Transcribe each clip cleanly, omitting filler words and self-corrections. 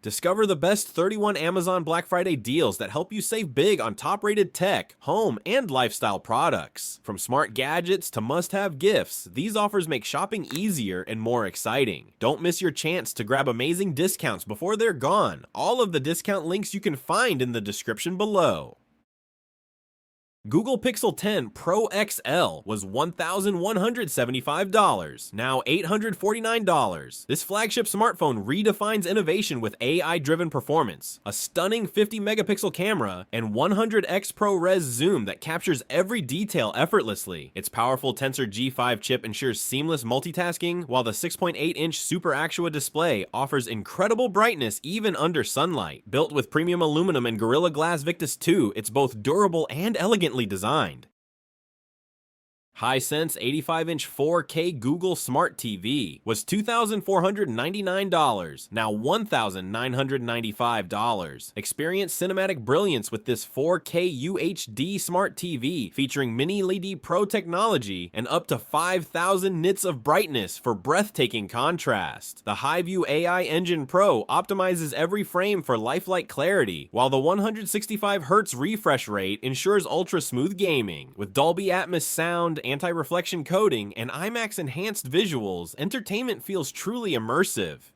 Discover the best 31 Amazon Black Friday deals that help you save big on top-rated tech, home, and lifestyle products. From smart gadgets to must-have gifts, these offers make shopping easier and more exciting. Don't miss your chance to grab amazing discounts before they're gone. All of the discount links you can find in the description below. Google Pixel 10 Pro XL was $1,175, now $849. This flagship smartphone redefines innovation with AI-driven performance, a stunning 50-megapixel camera, and 100x ProRes zoom that captures every detail effortlessly. Its powerful Tensor G5 chip ensures seamless multitasking, while the 6.8-inch Super Actua display offers incredible brightness even under sunlight. Built with premium aluminum and Gorilla Glass Victus 2, it's both durable and elegantly designed. Hisense 85-inch 4K Google Smart TV was $2,499, now $1,995. Experience cinematic brilliance with this 4K UHD Smart TV featuring Mini LED Pro technology and up to 5,000 nits of brightness for breathtaking contrast. The HiView AI Engine Pro optimizes every frame for lifelike clarity, while the 165Hz refresh rate ensures ultra-smooth gaming. With Dolby Atmos sound, anti-reflection coating, and IMAX enhanced visuals, entertainment feels truly immersive.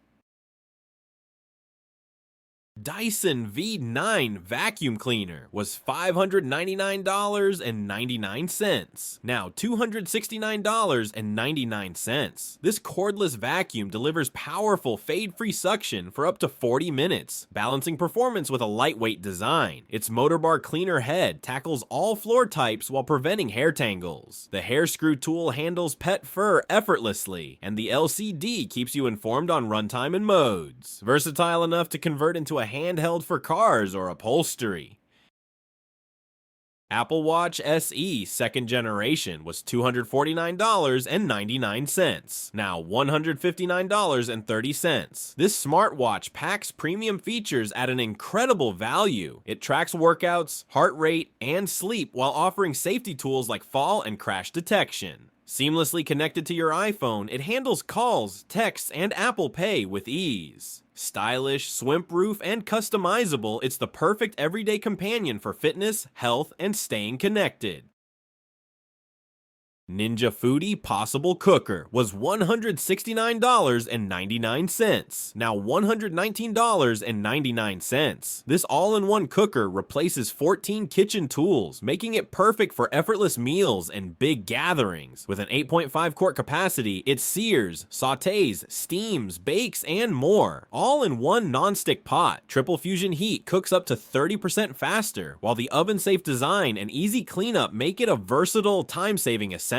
Dyson V9 vacuum cleaner was $599.99, now $269.99. This cordless vacuum delivers powerful fade-free suction for up to 40 minutes, balancing performance with a lightweight design. Its motor bar cleaner head tackles all floor types while preventing hair tangles. The hair screw tool handles pet fur effortlessly, and the LCD keeps you informed on runtime and modes. Versatile enough to convert into a handheld for cars or upholstery. Apple Watch SE second generation was $249.99, now $159.30. This smartwatch packs premium features at an incredible value. It tracks workouts, heart rate, and sleep while offering safety tools like fall and crash detection. Seamlessly connected to your iPhone, it handles calls, texts, and Apple Pay with ease. Stylish, swimp-proof, and customizable, it's the perfect everyday companion for fitness, health, and staying connected. Ninja Foodi PossibleCooker was $169.99, now $119.99. This all-in-one cooker replaces 14 kitchen tools, making it perfect for effortless meals and big gatherings. With an 8.5 quart capacity, it sears, sautés, steams, bakes, and more, all in one non-stick pot. Triple fusion heat cooks up to 30% faster, while the oven-safe design and easy cleanup make it a versatile, time-saving essential.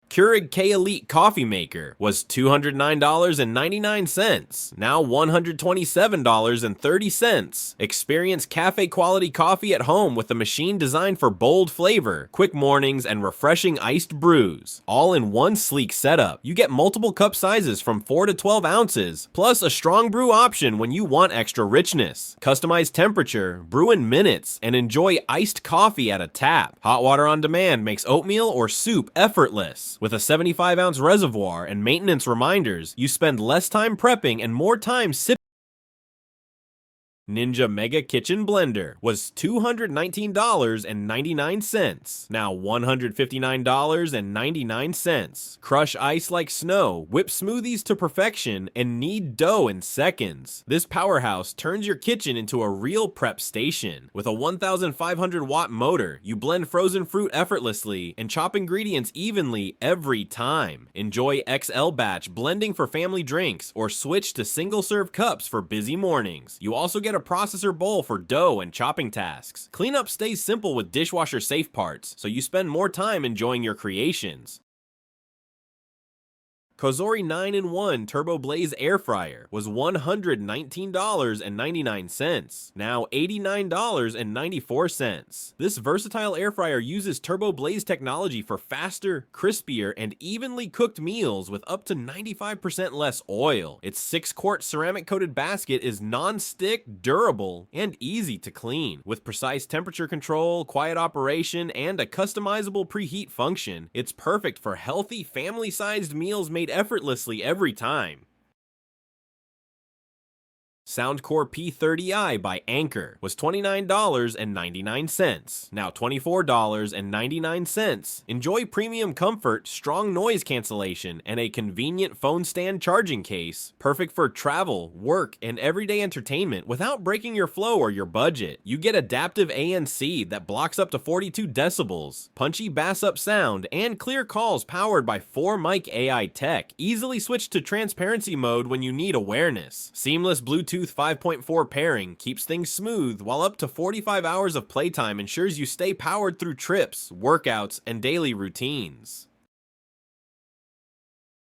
Keurig K-Elite coffee maker was $209.99, now $127.30. Experience cafe quality coffee at home with a machine designed for bold flavor, quick mornings, and refreshing iced brews. All in one sleek setup. You get multiple cup sizes from 4 to 12 ounces, plus a strong brew option when you want extra richness. Customize temperature, brew in minutes, and enjoy iced coffee at a tap. Hot water on demand makes oatmeal or soup effortless. With a 75-ounce reservoir and maintenance reminders, you spend less time prepping and more time sipping. Ninja Mega Kitchen Blender was $219.99, now $159.99. Crush ice like snow, whip smoothies to perfection, and knead dough in seconds. This powerhouse turns your kitchen into a real prep station. With a 1,500-watt motor, you blend frozen fruit effortlessly and chop ingredients evenly every time. Enjoy XL batch blending for family drinks, or switch to single-serve cups for busy mornings. You also get a processor bowl for dough and chopping tasks. Cleanup stays simple with dishwasher safe parts, so you spend more time enjoying your creations. Cosori 9-in-1 TurboBlaze Air Fryer was $119.99, now $89.94. This versatile air fryer uses TurboBlaze technology for faster, crispier, and evenly cooked meals with up to 95% less oil. Its 6-quart ceramic-coated basket is non-stick, durable, and easy to clean. With precise temperature control, quiet operation, and a customizable preheat function, it's perfect for healthy, family-sized meals made effortlessly every time. Soundcore P30i by Anker was $29.99, now $24.99. Enjoy premium comfort, strong noise cancellation, and a convenient phone stand charging case, perfect for travel, work, and everyday entertainment without breaking your flow or your budget. You get adaptive ANC that blocks up to 42 decibels, punchy bass-up sound, and clear calls powered by 4-mic AI tech. Easily switch to transparency mode when you need awareness. Seamless Bluetooth 5.4 pairing keeps things smooth, while up to 45 hours of playtime ensures you stay powered through trips, workouts, and daily routines.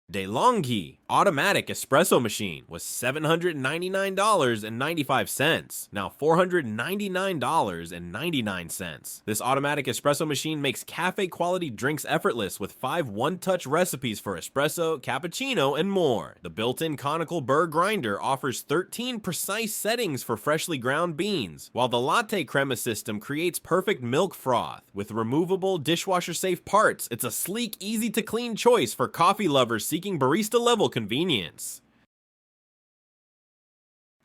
DeLonghi automatic espresso machine was $799.95, now $499.99. This automatic espresso machine makes cafe-quality drinks effortless with 5 one-touch recipes for espresso, cappuccino, and more. The built-in conical burr grinder offers 13 precise settings for freshly ground beans, while the latte crema system creates perfect milk froth. With removable, dishwasher-safe parts, it's a sleek, easy-to-clean choice for coffee lovers seeking barista-level convenience.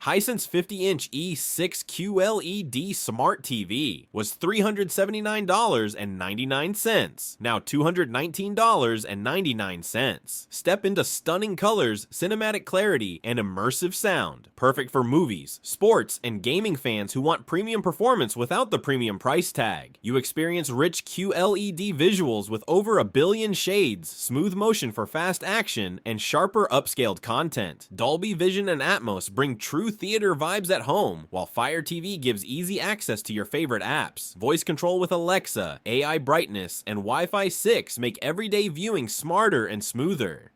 Hisense 50-inch E6 QLED Smart TV was $379.99, now $219.99. Step into stunning colors, cinematic clarity, and immersive sound. Perfect for movies, sports, and gaming fans who want premium performance without the premium price tag. You experience rich QLED visuals with over 1 billion shades, smooth motion for fast action, and sharper upscaled content. Dolby Vision and Atmos bring true theater vibes at home, while Fire TV gives easy access to your favorite apps. Voice control with Alexa, AI brightness, and Wi-Fi 6 make everyday viewing smarter and smoother.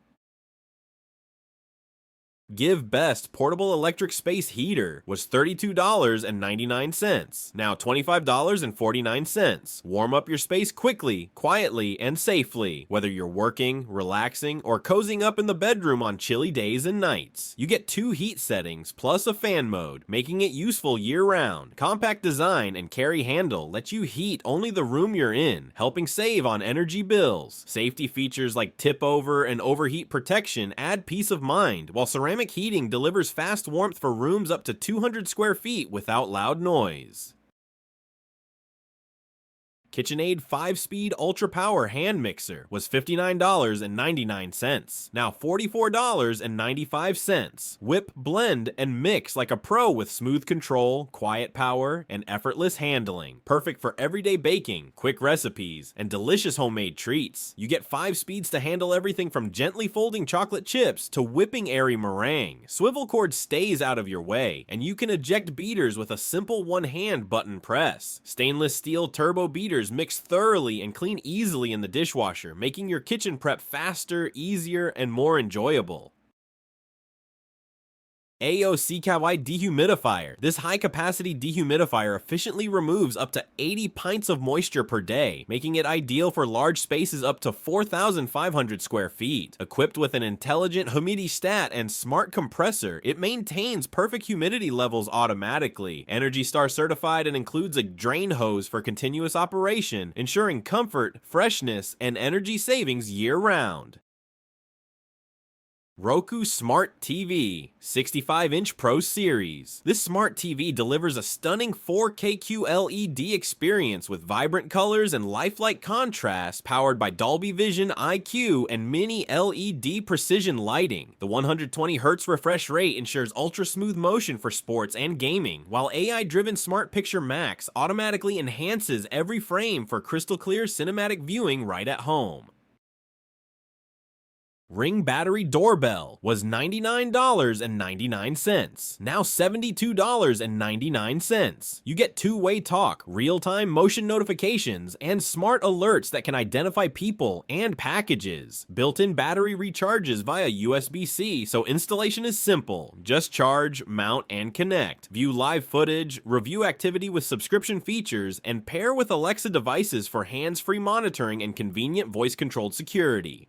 GiveBest portable electric space heater was $32.99, now $25.49. Warm up your space quickly, quietly, and safely, whether you're working, relaxing, or cozying up in the bedroom on chilly days and nights. You get 2 heat settings plus a fan mode, making it useful year-round. Compact design and carry handle let you heat only the room you're in, helping save on energy bills. Safety features like tip-over and overheat protection add peace of mind, while ceramic heating delivers fast warmth for rooms up to 200 square feet without loud noise. KitchenAid 5-speed Ultra Power Hand Mixer was $59.99, now $44.95. Whip, blend, and mix like a pro with smooth control, quiet power, and effortless handling. Perfect for everyday baking, quick recipes, and delicious homemade treats. You get 5 speeds to handle everything from gently folding chocolate chips to whipping airy meringue. Swivel cord stays out of your way, and you can eject beaters with a simple one-hand button press. Stainless steel turbo beaters mix thoroughly and clean easily in the dishwasher, making your kitchen prep faster, easier, and more enjoyable. AEOCKY Dehumidifier. This high-capacity dehumidifier efficiently removes up to 80 pints of moisture per day, making it ideal for large spaces up to 4,500 square feet. Equipped with an intelligent humidistat and smart compressor, it maintains perfect humidity levels automatically. ENERGY STAR certified and includes a drain hose for continuous operation, ensuring comfort, freshness, and energy savings year-round. Roku Smart TV 65-inch Pro Series. This smart TV delivers a stunning 4K QLED experience with vibrant colors and lifelike contrast, powered by Dolby Vision, IQ, and mini LED precision lighting. The 120Hz refresh rate ensures ultra-smooth motion for sports and gaming, while AI-driven Smart Picture Max automatically enhances every frame for crystal-clear cinematic viewing right at home. Ring battery doorbell was $99.99, now $72.99. You get two-way talk, real-time motion notifications, and smart alerts that can identify people and packages. Built-in battery recharges via USB-C, so installation is simple. Just charge, mount, and connect. View live footage, review activity with subscription features, and pair with Alexa devices for hands-free monitoring and convenient voice-controlled security.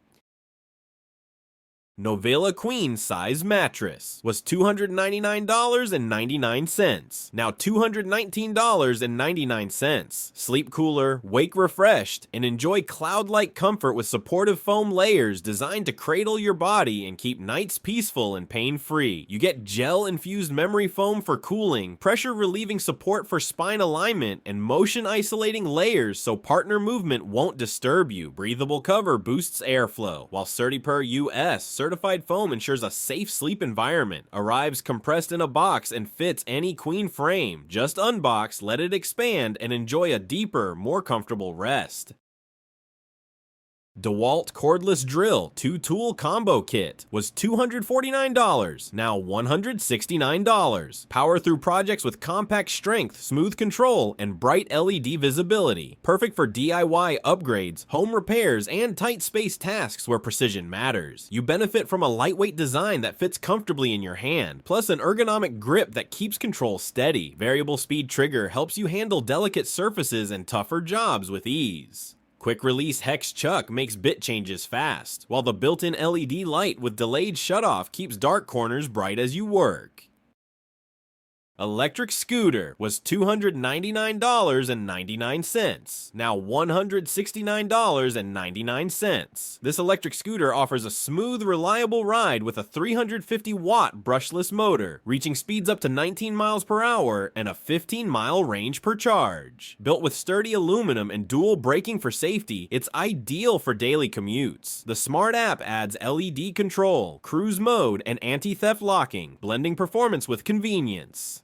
Novilla Queen Size Mattress was $299.99, now $219.99. Sleep cooler, wake refreshed, and enjoy cloud-like comfort with supportive foam layers designed to cradle your body and keep nights peaceful and pain-free. You get gel-infused memory foam for cooling, pressure-relieving support for spine alignment, and motion-isolating layers so partner movement won't disturb you. Breathable cover boosts airflow, while CertiPur US certified foam ensures a safe sleep environment. Arrives compressed in a box and fits any queen frame. Just unbox, let it expand, and enjoy a deeper, more comfortable rest. DEWALT Cordless Drill 2-Tool Combo Kit was $249, now $169. Power through projects with compact strength, smooth control, and bright LED visibility. Perfect for DIY upgrades, home repairs, and tight space tasks where precision matters. You benefit from a lightweight design that fits comfortably in your hand, plus an ergonomic grip that keeps control steady. Variable speed trigger helps you handle delicate surfaces and tougher jobs with ease. Quick release hex chuck makes bit changes fast, while the built-in LED light with delayed shutoff keeps dark corners bright as you work. Electric scooter was $299.99, now $169.99. This electric scooter offers a smooth, reliable ride with a 350-watt brushless motor, reaching speeds up to 19 miles per hour and a 15-mile range per charge. Built with sturdy aluminum and dual braking for safety, it's ideal for daily commutes. The smart app adds LED control, cruise mode, and anti-theft locking, blending performance with convenience.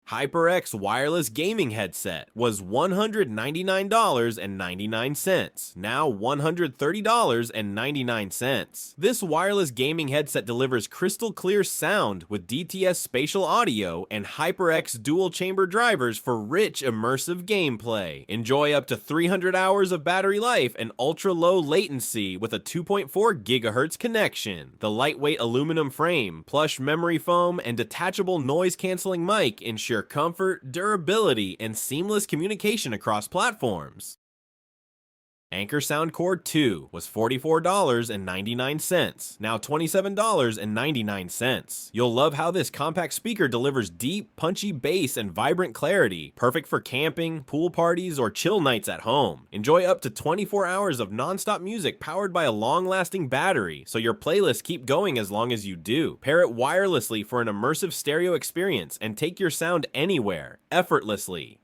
HyperX wireless gaming headset was $199.99, now $130.99. This wireless gaming headset delivers crystal clear sound with DTS spatial audio and HyperX dual chamber drivers for rich immersive gameplay. Enjoy up to 300 hours of battery life and ultra low latency with a 2.4 GHz connection. The lightweight aluminum frame, plush memory foam, and detachable noise canceling mic ensure comfort, durability, and seamless communication across platforms. Anker Soundcore 2 was $44.99, now $27.99. You'll love how this compact speaker delivers deep, punchy bass and vibrant clarity, perfect for camping, pool parties, or chill nights at home. Enjoy up to 24 hours of non-stop music powered by a long-lasting battery, so your playlists keep going as long as you do. Pair it wirelessly for an immersive stereo experience and take your sound anywhere, effortlessly.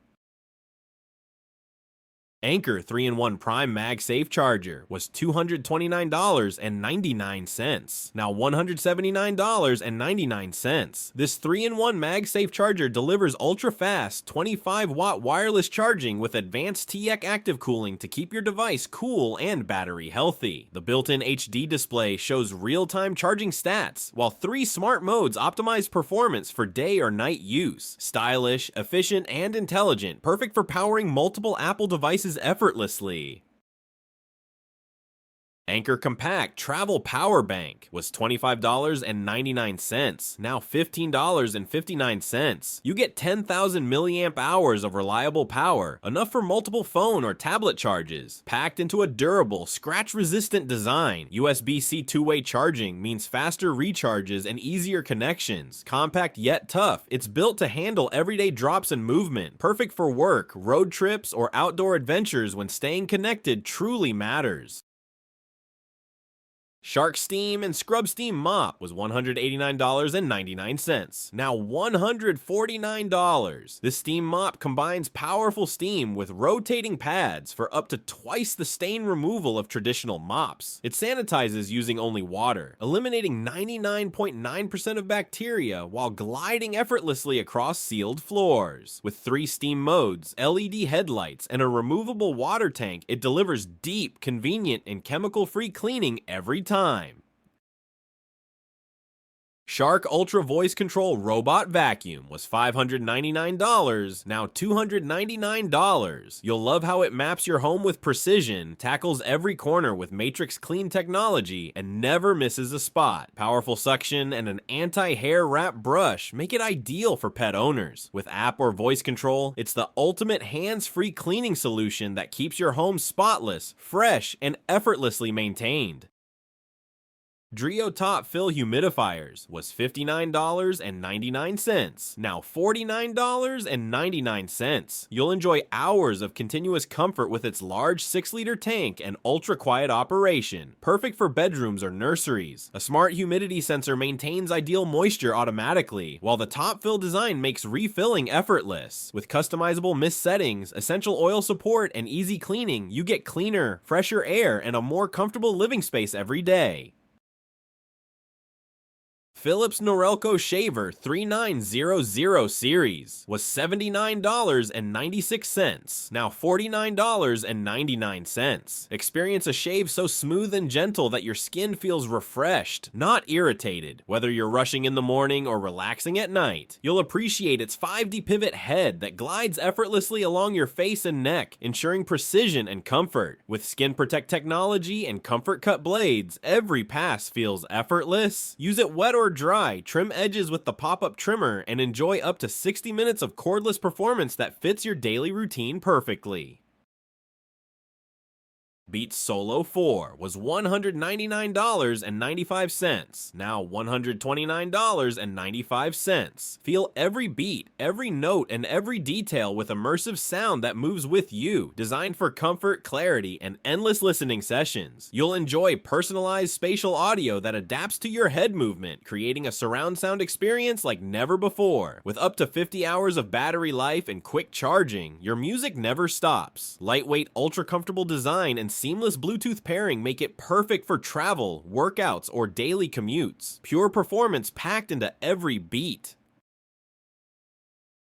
Anker 3-in-1 Prime MagSafe Charger was $229.99, now $179.99. This 3-in-1 MagSafe charger delivers ultra-fast 25-watt wireless charging with advanced TX active cooling to keep your device cool and battery healthy. The built-in HD display shows real-time charging stats, while 3 smart modes optimize performance for day or night use. Stylish, efficient, and intelligent, perfect for powering multiple Apple devices effortlessly. Anker Compact Travel Power Bank was $25.99, now $15.59. You get 10,000 milliamp hours of reliable power, enough for multiple phone or tablet charges. Packed into a durable, scratch-resistant design, USB-C two-way charging means faster recharges and easier connections. Compact yet tough, it's built to handle everyday drops and movement. Perfect for work, road trips, or outdoor adventures when staying connected truly matters. Shark Steam and Scrub Steam Mop was $189.99, now $149. This steam mop combines powerful steam with rotating pads for up to twice the stain removal of traditional mops. It sanitizes using only water, eliminating 99.9% of bacteria while gliding effortlessly across sealed floors. With 3 steam modes, LED headlights, and a removable water tank, it delivers deep, convenient, and chemical-free cleaning every time. Shark Ultra Voice Control Robot Vacuum was $599, now $299. You'll love how it maps your home with precision, tackles every corner with Matrix Clean technology, and never misses a spot. Powerful suction and an anti-hair wrap brush make it ideal for pet owners. With app or voice control, it's the ultimate hands-free cleaning solution that keeps your home spotless, fresh, and effortlessly maintained. Drio Top Fill Humidifiers was $59.99, now $49.99. You'll enjoy hours of continuous comfort with its large 6-liter tank and ultra-quiet operation, perfect for bedrooms or nurseries. A smart humidity sensor maintains ideal moisture automatically, while the top fill design makes refilling effortless. With customizable mist settings, essential oil support, and easy cleaning, you get cleaner, fresher air and a more comfortable living space every day. Philips Norelco Shaver 3900 series was $79.96, now $49.99. Experience a shave so smooth and gentle that your skin feels refreshed, not irritated. Whether you're rushing in the morning or relaxing at night, you'll appreciate its 5D pivot head that glides effortlessly along your face and neck, ensuring precision and comfort. With Skin Protect technology and comfort cut blades, every pass feels effortless. Use it wet or dry, trim edges with the pop-up trimmer, and enjoy up to 60 minutes of cordless performance that fits your daily routine perfectly. Beats Solo 4 was $199.95, now $129.95. Feel every beat, every note, and every detail with immersive sound that moves with you, designed for comfort, clarity, and endless listening sessions. You'll enjoy personalized spatial audio that adapts to your head movement, creating a surround sound experience like never before. With up to 50 hours of battery life and quick charging, your music never stops. Lightweight, ultra-comfortable design and seamless Bluetooth pairing make it perfect for travel, workouts, or daily commutes. Pure performance packed into every beat.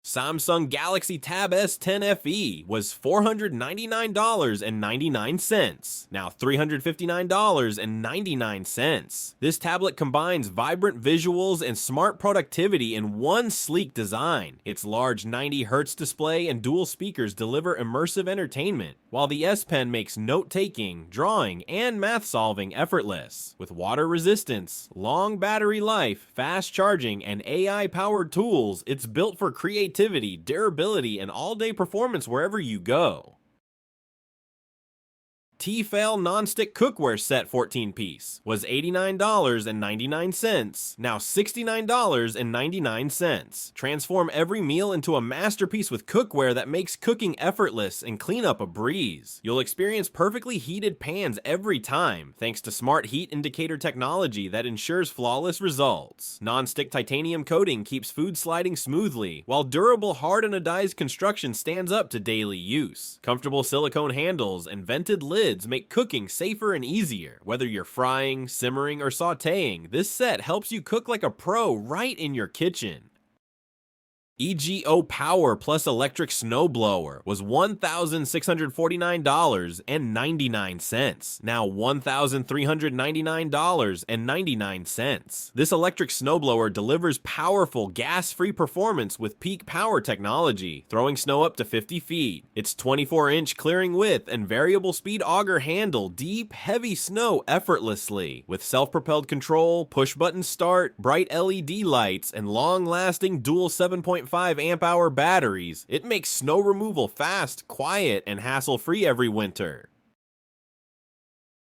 Samsung Galaxy Tab S10 FE was $499.99, now $359.99. This tablet combines vibrant visuals and smart productivity in one sleek design. Its large 90Hz display and dual speakers deliver immersive entertainment, while the S Pen makes note-taking, drawing, and math solving effortless. With water resistance, long battery life, fast charging, and AI-powered tools, it's built for creativity, durability, and all-day performance wherever you go. Tefal Non-Stick Cookware Set 14-piece was $89.99, now $69.99. Transform every meal into a masterpiece with cookware that makes cooking effortless and cleanup a breeze. You'll experience perfectly heated pans every time, thanks to smart heat indicator technology that ensures flawless results. Non-stick titanium coating keeps food sliding smoothly, while durable hard anodized construction stands up to daily use. Comfortable silicone handles and vented lids make cooking safer and easier. Whether you're frying, simmering, or sautéing, this set helps you cook like a pro right in your kitchen. EGO Power Plus Electric Snowblower was $1,649.99, now $1,399.99. This electric snowblower delivers powerful gas-free performance with peak power technology, throwing snow up to 50 feet. Its 24-inch clearing width and variable speed auger handle deep, heavy snow effortlessly. With self-propelled control, push-button start, bright LED lights, and long-lasting dual 7.5 amp-hour batteries, it makes snow removal fast, quiet, and hassle-free every winter.